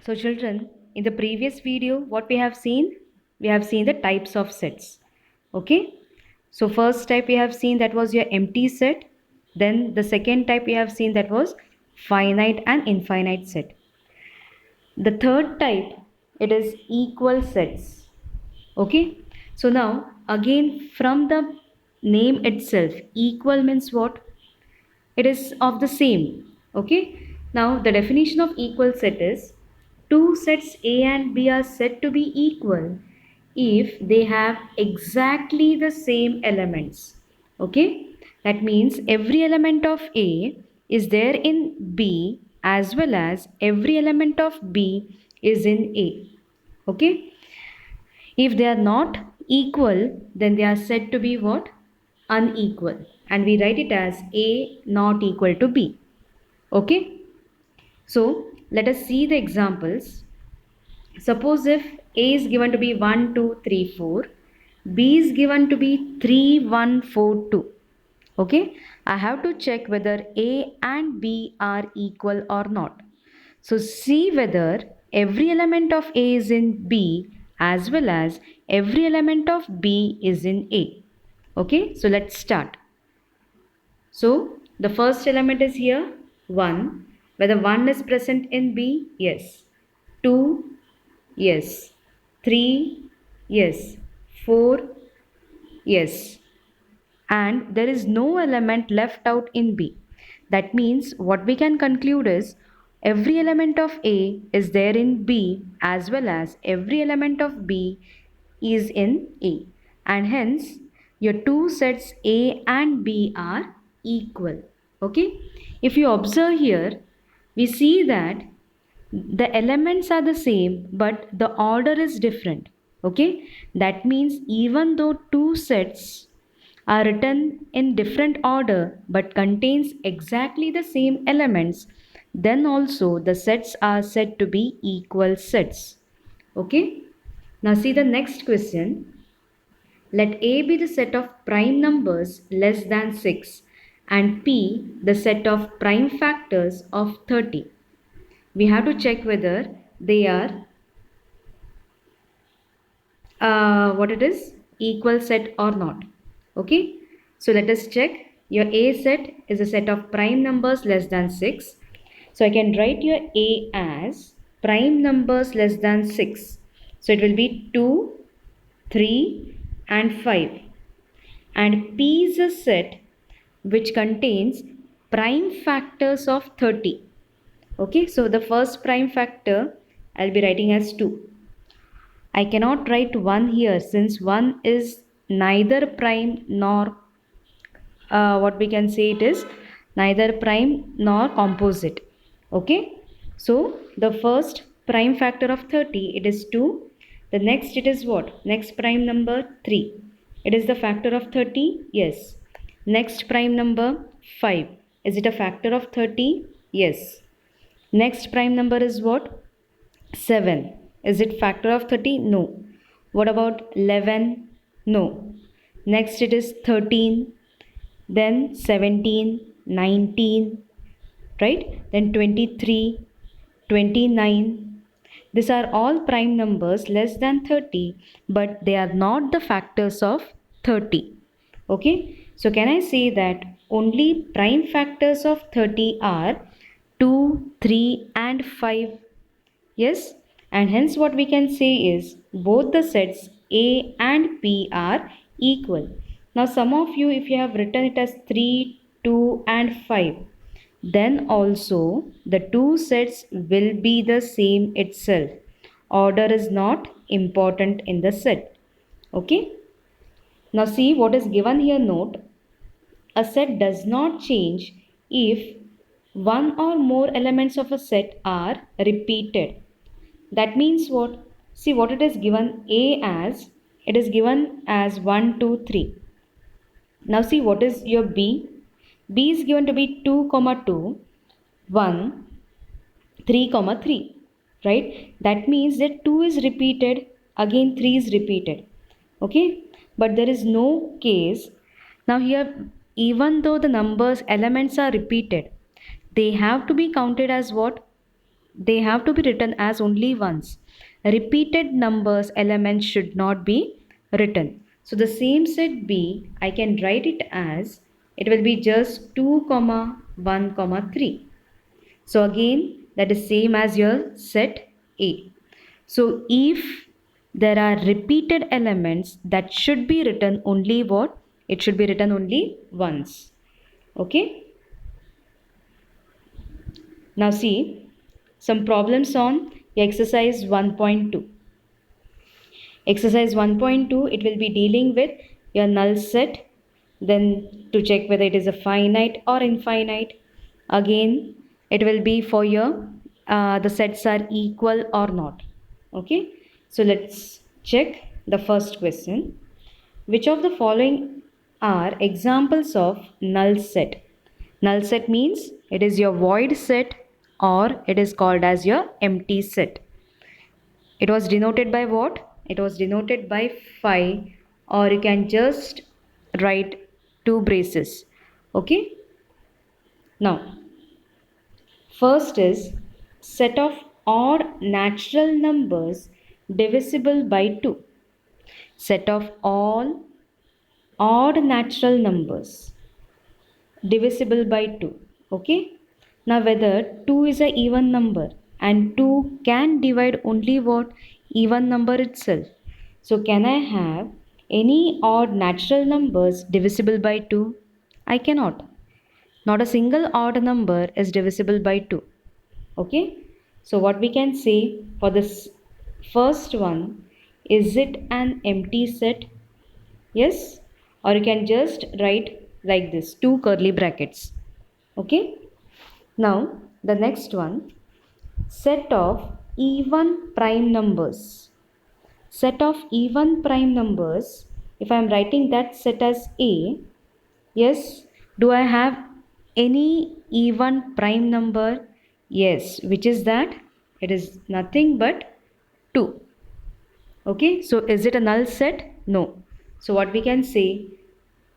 So children, in the previous video, what we have seen? We have seen the types of sets. Okay. So first type we have seen, that was your empty set. Then the second type we have seen, that was finite and infinite set. The third type, it is equal sets. Okay. So now again, from the name itself, equal means what? It is of the same. Okay. Now the definition of equal set is two sets A and B are said to be equal if they have exactly the same elements. Okay. That means every element of A is there in B as well as every element of B is in A. Okay. If they are not equal, then they are said to be what? Unequal. And we write it as A not equal to B. Okay. So let us see the examples. Suppose if A is given to be 1, 2, 3, 4, B is given to be 3, 1, 4, 2. Okay. I have to check whether A and B are equal or not. So see whether every element of A is in B as well as every element of B is in A. Okay, so let's start. So the first element is here 1. Whether 1 is present in B? Yes. 2? Yes. 3? Yes. 4? Yes. And there is no element left out in B. That means what we can conclude is every element of A is there in B as well as every element of B is in A. And hence your two sets A and B are equal. Okay. If you observe here, we see that the elements are the same but the order is different. Okay. That means even though two sets are written in different order but contains exactly the same elements, then also the sets are said to be equal sets. Okay. Now see the next question. Let A be the set of prime numbers less than 6 and P the set of prime factors of 30. We have to check whether they are what it is, equal set or not. Okay. So let us check. Your A set is a set of prime numbers less than 6. So I can write your A as prime numbers less than 6. So it will be 2, 3 and 5. And P is a set which contains prime factors of 30. Okay. So the first prime factor I'll be writing as 2. I cannot write 1 here since 1 is neither prime nor what we can say, it is neither prime nor composite. Okay. So the first prime factor of 30, it is 2. The next, it is what? Next prime number 3. It is the factor of 30? Yes. Next prime number 5. Is it a factor of 30? Yes. Next prime number is what? 7. Is it factor of 30? No. What about 11? No. Next it is 13, then 17, 19, right? Then 23, 29. These are all prime numbers less than 30, but they are not the factors of 30. Okay? So can I say that only prime factors of 30 are 2, 3 and 5? Yes, and hence what we can say is both the sets A and P are equal. Now some of you, if you have written it as 3, 2 and 5, then also the two sets will be the same itself. Order is not important in the set. Okay. Now see what is given here. Note, a set does not change if one or more elements of a set are repeated. That means what? See what it is given A as. It is given as 1, 2, 3. Now see what is your B. B is given to be 2, 2, 1, 3, 3. Right? That means that 2 is repeated. Again 3 is repeated. Okay? But there is no case. Now here, even though the numbers elements are repeated, they have to be counted as what? they have to be written as only once. Repeated numbers elements should not be written. So the same set B, I can write it as, it will be just 2 comma 1 comma 3. So again that is same as your set A. So if there are repeated elements, that should be written only what? It should be written only once. Okay. Now see some problems on exercise 1.2. Exercise 1.2, it will be dealing with your null set, then to check whether it is a finite or infinite. Again, it will be for your the sets are equal or not. Okay, so let's check the first question. Which of the following are examples of null set? Null set means it is your void set or it is called as your empty set. It was denoted by what? It was denoted by phi, or you can just write two braces. Okay. Now, first is set of odd natural numbers divisible by 2. Set of all odd natural numbers divisible by 2. Okay. Now whether 2 is a even number and 2 can divide only what? Even number itself. So can I have any odd natural numbers divisible by 2? I cannot. Not a single odd number is divisible by 2. Okay. So what we can say for this first one, is it an empty set? Yes. Or you can just write like this, two curly brackets. Okay. Now the next one, set of even prime numbers. Set of even prime numbers, if I am writing that set as A, yes, do I have any even prime number? Yes, which is that? It is nothing but 2. Okay, so is it a null set? No. So what we can say,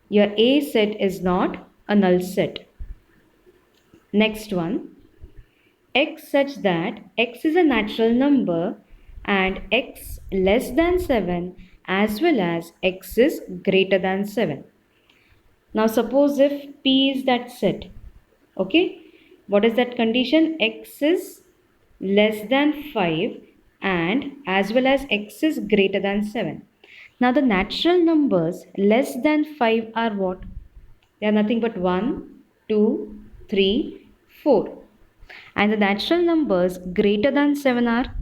your A set is not a null set. Next one, x such that x is a natural number and x less than 7 as well as x is greater than 7. Now suppose if P is that set, okay, what is that condition? X is less than 5 and as well as x is greater than 7. Now the natural numbers less than 5 are what? They are nothing but 1, 2, 3, 4. And the natural numbers greater than 7 are?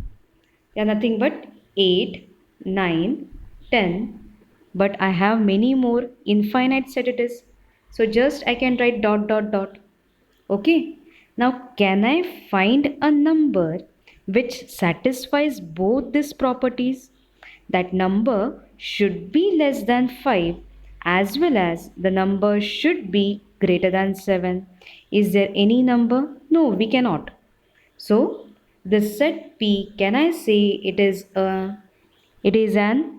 They are nothing but 8, 9, 10. But I have many more, infinite set it is. So just I can write dot dot dot. Okay. Now can I find a number which satisfies both these properties? That number should be less than 5 as well as the number should be greater than 7. Is there any number? No, we cannot. So this set P, can I say it is an,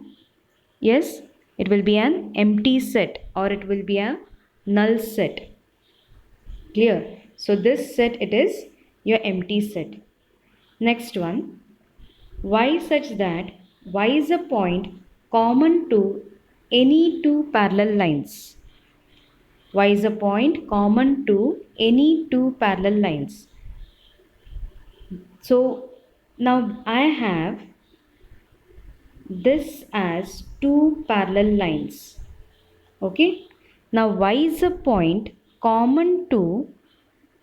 yes, it will be an empty set or it will be a null set. Clear? So this set, it is your empty set. Next one, y such that y is a point common to any two parallel lines. Y is a point common to any two parallel lines. So now I have this as two parallel lines. Okay. Now y is a point common to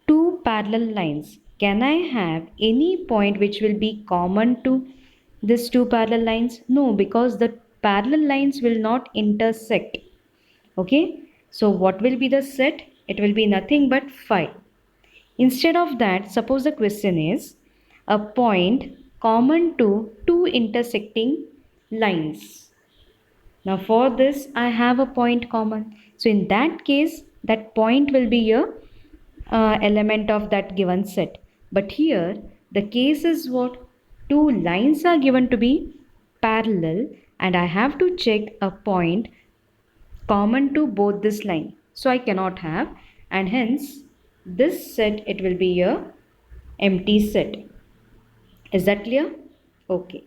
two parallel lines. Can I have any point which will be common to these two parallel lines? No, because the parallel lines will not intersect. Okay. So what will be the set? It will be nothing but 5. Instead of that, suppose the question is a point common to two intersecting lines. Now for this I have a point common. So in that case, that point will be a element of that given set. But here the case is what? Two lines are given to be parallel and I have to check a point common to both this line. So I cannot have, and hence this set, it will be a empty set. Is that clear? Okay.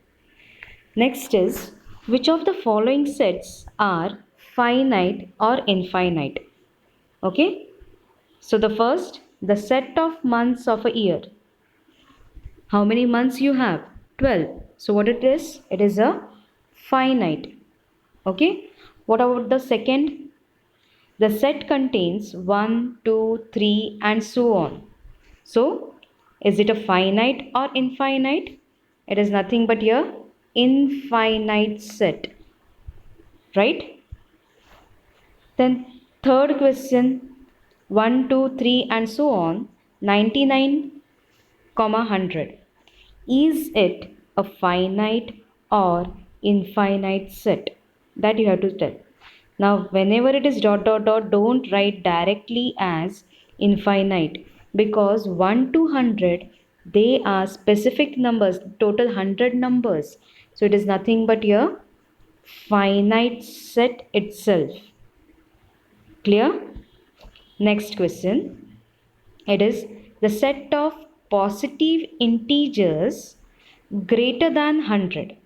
Next is, which of the following sets are finite or infinite? Okay. So the first, the set of months of a year. How many months you have? 12. So what it is? It is a finite. Okay. What about the second? The set contains 1, 2, 3 and so on. So is it a finite or infinite? It is nothing but a infinite set. Right? Then third question, 1, 2, 3 and so on, 99, 100. Is it a finite or infinite set? That you have to tell. Now, whenever it is dot dot dot, don't write directly as infinite, because 1 to 100 they are specific numbers, total 100 numbers. So it is nothing but your finite set itself. Clear? Next question. It is the set of positive integers greater than 100.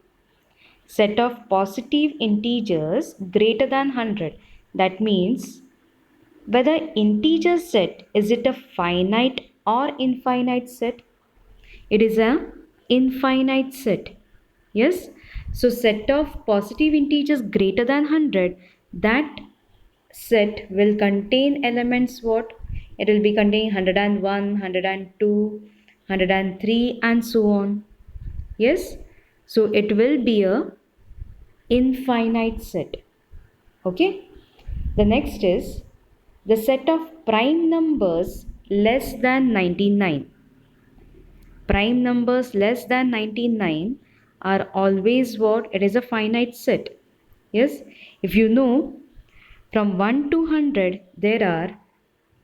Set of positive integers greater than 100. That means whether integer set, is it a finite or infinite set? It is a infinite set. Yes. So set of positive integers greater than 100, that set will contain elements what? It will be containing 101, 102, 103 and so on. Yes. So it will be a infinite set. Okay. The next is the set of prime numbers less than 99. Prime numbers less than 99 are always what? It is a finite set. Yes. If you know, from 1 to 100 there are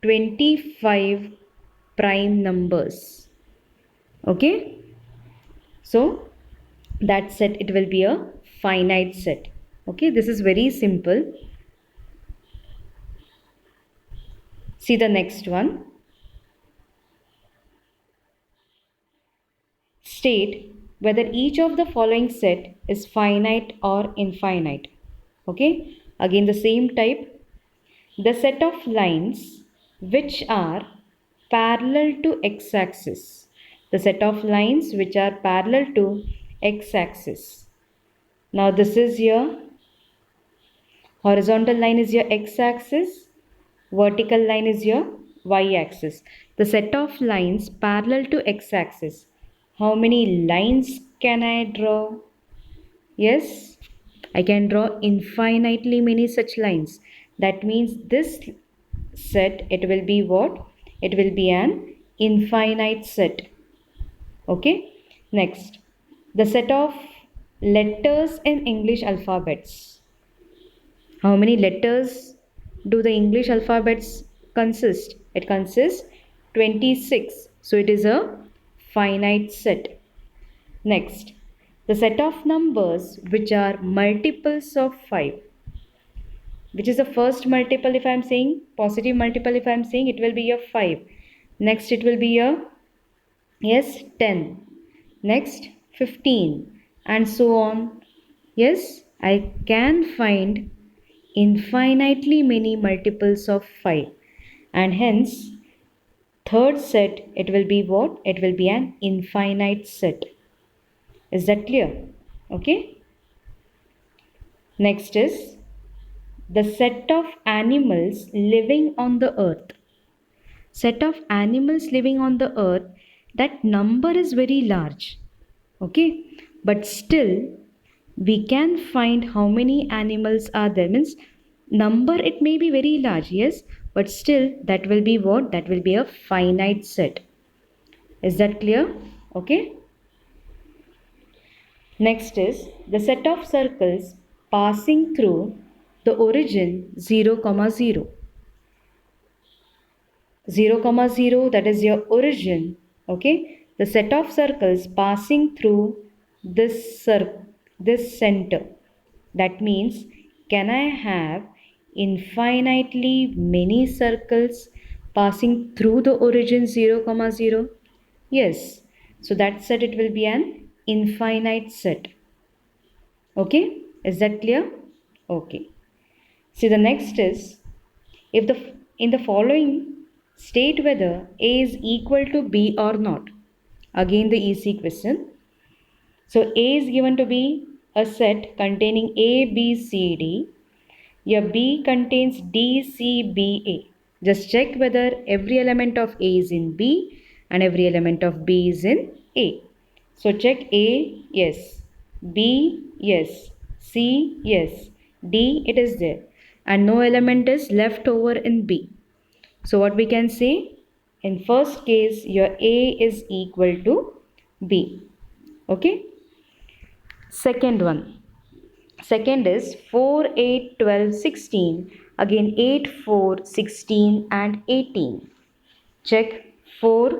25 prime numbers. Okay. So that set, it will be a finite set. Okay. This is very simple. See the next one. State whether each of the following set is finite or infinite. Okay. Again the same type. The set of lines which are parallel to x-axis. The set of lines which are parallel to x-axis. Now this is your horizontal line is your x-axis. Vertical line is your y-axis. The set of lines parallel to x-axis. How many lines can I draw? Yes, I can draw infinitely many such lines. That means this set, it will be what? It will be an infinite set. Okay. Next, the set of letters in English alphabets. How many letters do the English alphabets consist? It consists 26. So it is a finite set. Next, the set of numbers which are multiples of 5. Which is the first multiple? If I am saying positive multiple, if I am saying, it will be a 5. Next it will be a, yes, 10. Next 15 and so on. Yes, I can find infinitely many multiples of 5, and hence third set, it will be what? It will be an infinite set. Is that clear? Okay. Next is the set of animals living on the earth. Set of animals living on the earth, that number is very large. Okay. But still we can find how many animals are there. Means number, it may be very large, yes, but still that will be what? That will be a finite set. Is that clear? Okay. Next is the set of circles passing through the origin 0, 0. 0, 0, that is your origin. Okay. The set of circles passing through this center. That means, can I have infinitely many circles passing through the origin 0, 0? Yes. So that set, it will be an infinite set. Okay, is that clear? Okay. See, the next is, if the in the following state whether A is equal to B or not. Again the easy question. So A is given to be a set containing A, B, C, D. Your B contains D, C, B, A. Just check whether every element of A is in B and every element of B is in A. So check A, yes. B, yes. C, yes. D, it is there. And no element is left over in B. So what we can say? In first case, your A is equal to B. Okay. Second one. Second is 4, 8, 12, 16. Again 8, 4, 16 and 18. Check 4,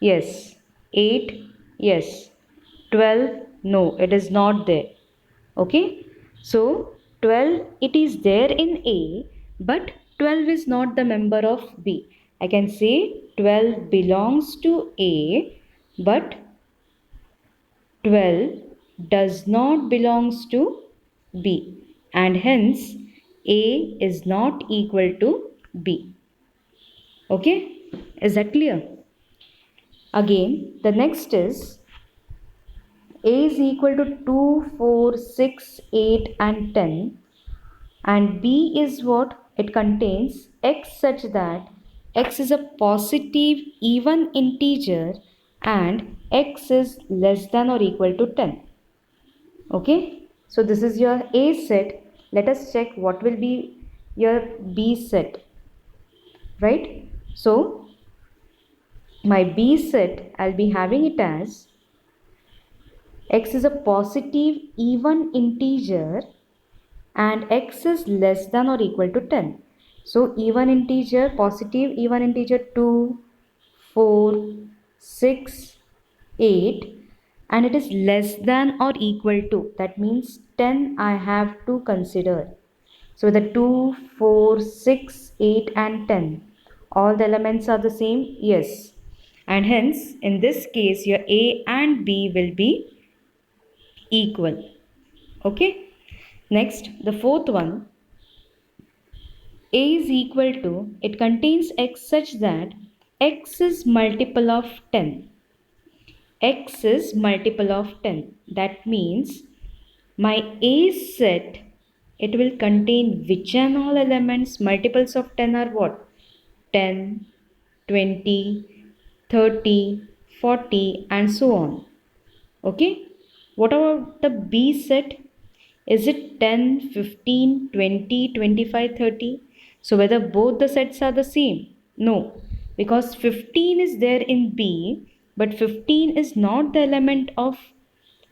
yes. 8, yes. 12, no, it is not there. Okay. So 12, it is there in A, but 12 is not the member of B. I can say 12 belongs to A, but 12 does not belongs to B, and hence A is not equal to B. Okay, is that clear? Again, the next is A is equal to 2, 4, 6, 8 and 10, and B is what? It contains x such that x is a positive even integer and x is less than or equal to 10. Okay, so this is your A set. Let us check what will be your B set, right? So my B set, I'll be having it as x is a positive even integer and x is less than or equal to 10. So even integer, positive even integer 2, 4, 6, 8, and it is less than or equal to, that means 10 I have to consider. So the 2, 4, 6, 8 and 10, all the elements are the same? Yes. And hence in this case your A and B will be equal. Okay. Next, the fourth one, A is equal to, it contains x such that x is multiple of 10. X is multiple of 10. That means my A set, it will contain which and all elements? Multiples of 10 are what? 10, 20, 30, 40 and so on. Okay. What about the B set? Is it 10, 15, 20, 25, 30? So whether both the sets are the same? No, because 15 is there in B, but 15 is not the element of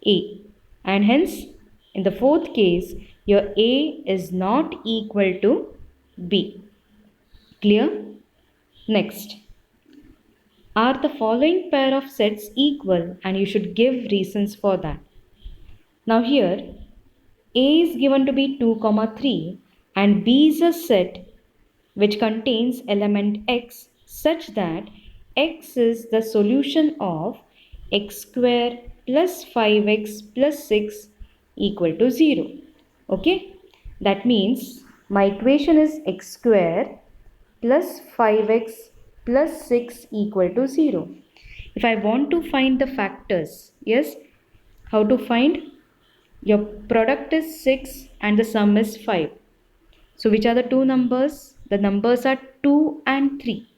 A. And hence, in the fourth case, your A is not equal to B. Clear? Next. Are the following pair of sets equal? And you should give reasons for that. Now here, A is given to be 2, 3 and B is a set which contains element x such that x is the solution of x square plus 5x plus 6 equal to 0. Okay, that means my equation is x square plus 5x plus 6 equal to 0. If I want to find the factors, yes, how to find? Your product is 6 and the sum is 5. So which are the two numbers? The numbers are 2 and 3.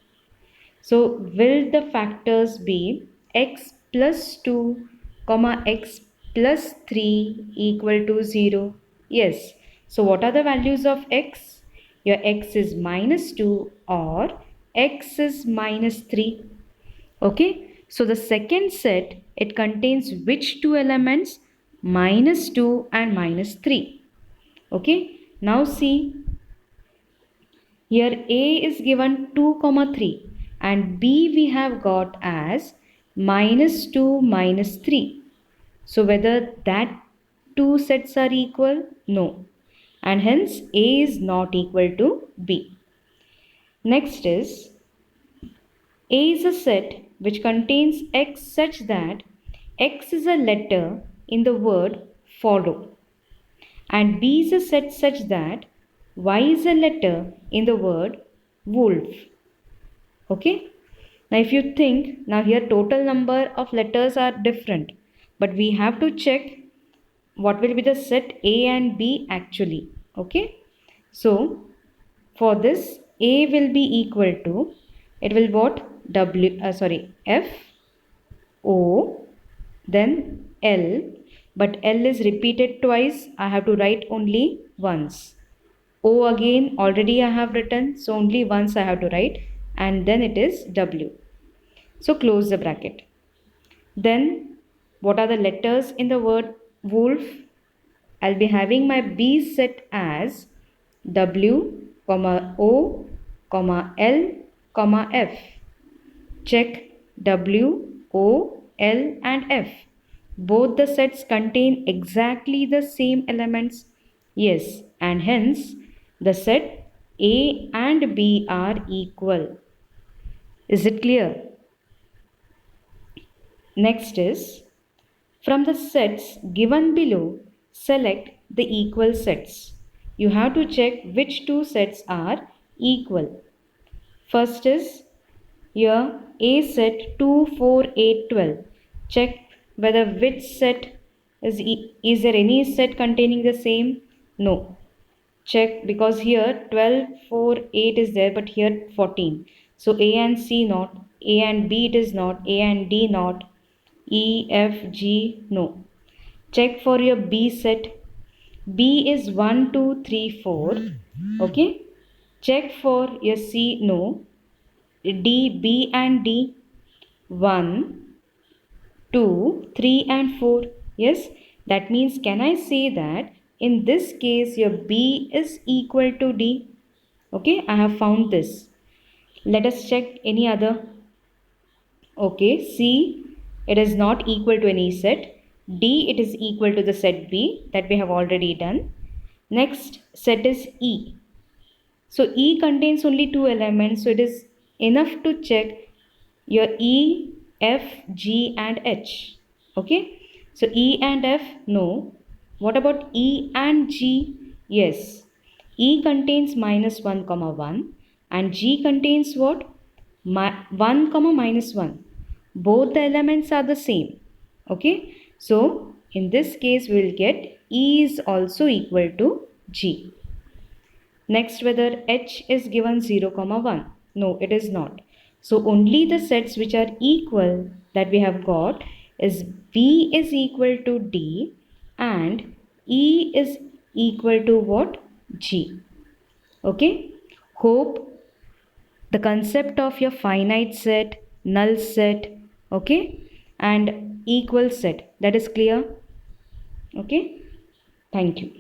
So will the factors be x plus 2, comma x plus 3 equal to 0? Yes. So what are the values of x? Your x is minus 2 or x is minus 3. Okay. So the second set, it contains which two elements? Minus 2 and minus 3. Okay. Now see, here A is given 2, 3 and B we have got as minus 2, minus 3. So whether that two sets are equal? No. And hence A is not equal to B. Next is A is a set which contains X such that X is a letter in the word follow, and B is a set such that Y is a letter in the word wolf. Okay? Now if you think, now here total number of letters are different, but we have to check what will be the set A and B actually. Okay? So for this, A will be equal to, it will what? F, O, then L, but L is repeated twice. I have to write only once. O again already I have written, so only once I have to write, and then it is W. So close the bracket. Then what are the letters in the word wolf? I'll be having my B set as W, O, L, F. Check W, O, L and F. Both the sets contain exactly the same elements. Yes, and hence the set A and B are equal. Is it clear? Next is, from the sets given below, select the equal sets. You have to check which two sets are equal. First is here A set 2, 4, 8, 12. Check whether which set is there any set containing the same? No. Check because here 12, 4, 8 is there, but here 14. So A and C not, A and B it is not, A and D not, E, F, G no. Check for your B set. B is 1, 2, 3, 4. Okay. Check for your C no. D, B and D 1, 2, 3 and 4. Yes, that means can I say that in this case your B is equal to D? Okay, I have found this. Let us check any other. Okay, C, it is not equal to any set. D, it is equal to the set B that we have already done. Next set is E. So E contains only two elements, so it is enough to check your E, F, G and H. Okay. So E and F, no. What about E and G? Yes. E contains minus 1 comma 1 and G contains what? 1 comma minus 1. Both the elements are the same. Okay. So in this case we will get E is also equal to G. Next, whether H is given 0 comma 1. No, it is not. So only the sets which are equal that we have got is B is equal to D and E is equal to what? G. Okay. Hope the concept of your finite set, null set, okay, and equal set, that is clear. Okay. Thank you.